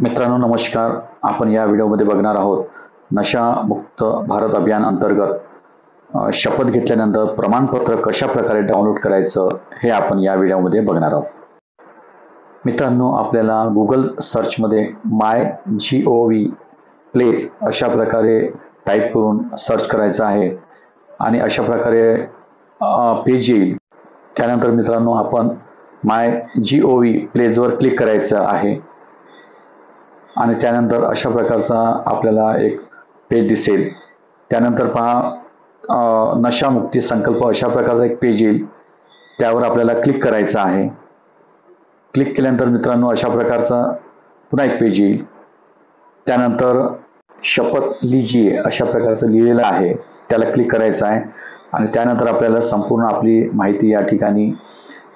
मित्रांनो नमस्कार. आपण या व्हिडिओमध्ये बघणार आहोत नशामुक्त भारत अभियान अंतर्गत शपथ घेतल्यानंतर प्रमाणपत्र कशा प्रकारे डाउनलोड करायचं हे आपण या व्हिडिओमध्ये बघणार आहोत. मित्रांनो, आपल्याला गूगल सर्चमध्ये MyGov प्लेज अशा प्रकारे टाईप करून सर्च करायचं आहे आणि अशा प्रकारे पेज येईल. त्यानंतर मित्रांनो आपण MyGov प्लेजवर क्लिक करायचं आहे आणि त्यानंतर अशा प्रकारचा आपल्याला एक पेज दिसेल. त्यानंतर पहा नशामुक्ती संकल्प अशा प्रकारचा एक पेज येईल. त्यावर आपल्याला क्लिक करायचं आहे. क्लिक केल्यानंतर मित्रांनो अशा प्रकारचा पुन्हा एक पेज येईल. त्यानंतर शपथ लीजिए अशा प्रकारचं लिहिलेलं आहे, त्याला क्लिक करायचं आहे आणि त्यानंतर आपल्याला संपूर्ण आपली माहिती या ठिकाणी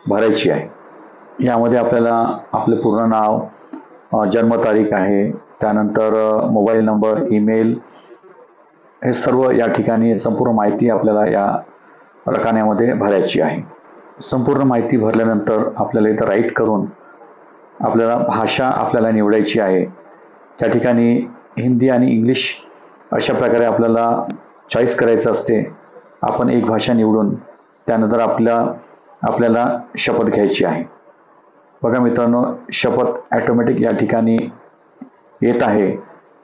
भरायची आहे. यामध्ये आपल्याला आपले पूर्ण नाव, जन्मतारीख आहे, त्यानंतर मोबाईल नंबर, ईमेल, हे सर्व या ठिकाणी संपूर्ण माहिती आपल्याला या रकान्यामध्ये भरायची आहे. संपूर्ण माहिती भरल्यानंतर आपल्याला इथं राईट करून आपल्याला भाषा आपल्याला निवडायची आहे. त्या ठिकाणी हिंदी आणि इंग्लिश अशा प्रकारे आपल्याला चॉईस करायचं असते. आपण एक भाषा निवडून त्यानंतर आपल्याला शपथ घ्यायची आहे. बघा मित्रांनो, शपथ ॲटोमॅटिक या ठिकाणी येत आहे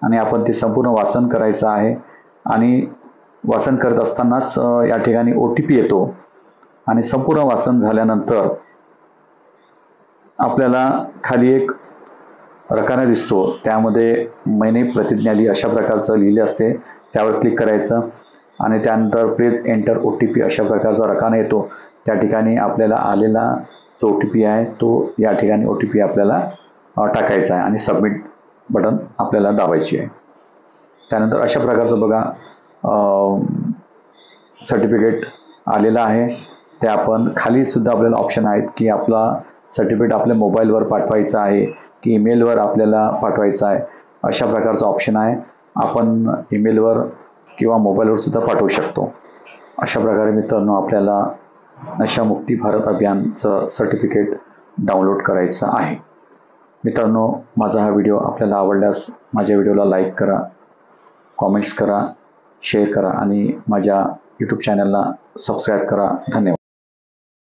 आणि आपण ते संपूर्ण वाचन करायचं आहे आणि वाचन करत असतानाच या ठिकाणी OTP येतो आणि संपूर्ण वाचन झाल्यानंतर आपल्याला खाली एक रकाना दिसतो, त्यामध्ये मैंने प्रतिज्ञा ली अशा प्रकारचं लिहिले असते. त्यावर क्लिक करायचं आणि त्यानंतर प्लीज एंटर OTP अशा प्रकारचा रकाना येतो. त्या ठिकाणी आपल्याला आलेला जो OTP आहे तो या ठिकाणी OTP आपल्याला टाकायचा आहे आणि सबमिट बटन आपल्याला दाबायची आहे. त्यानंतर अशा प्रकारचं बघा सर्टिफिकेट आलेलं आहे. ते आपण खाली सुद्धा आपल्याला ऑप्शन आहेत की आपला सर्टिफिकेट आपल्या मोबाईलवर पाठवायचं आहे की ईमेलवर आपल्याला पाठवायचं आहे. अशा प्रकारचा ऑप्शन आहे. आपण ईमेलवर किंवा मोबाईलवर सुद्धा पाठवू शकतो. अशा प्रकारे मित्रांनो आपल्याला नशामुक्ती भारत अभियानचं सर्टिफिकेट डाउनलोड करायचं आहे. मित्रांनो, माझा हा व्हिडिओ आपल्याला आवडल्यास माझ्या व्हिडिओला लाईक करा, कॉमेंट्स करा, शेअर करा आणि माझ्या YouTube चॅनलला सबस्क्राईब करा. धन्यवाद.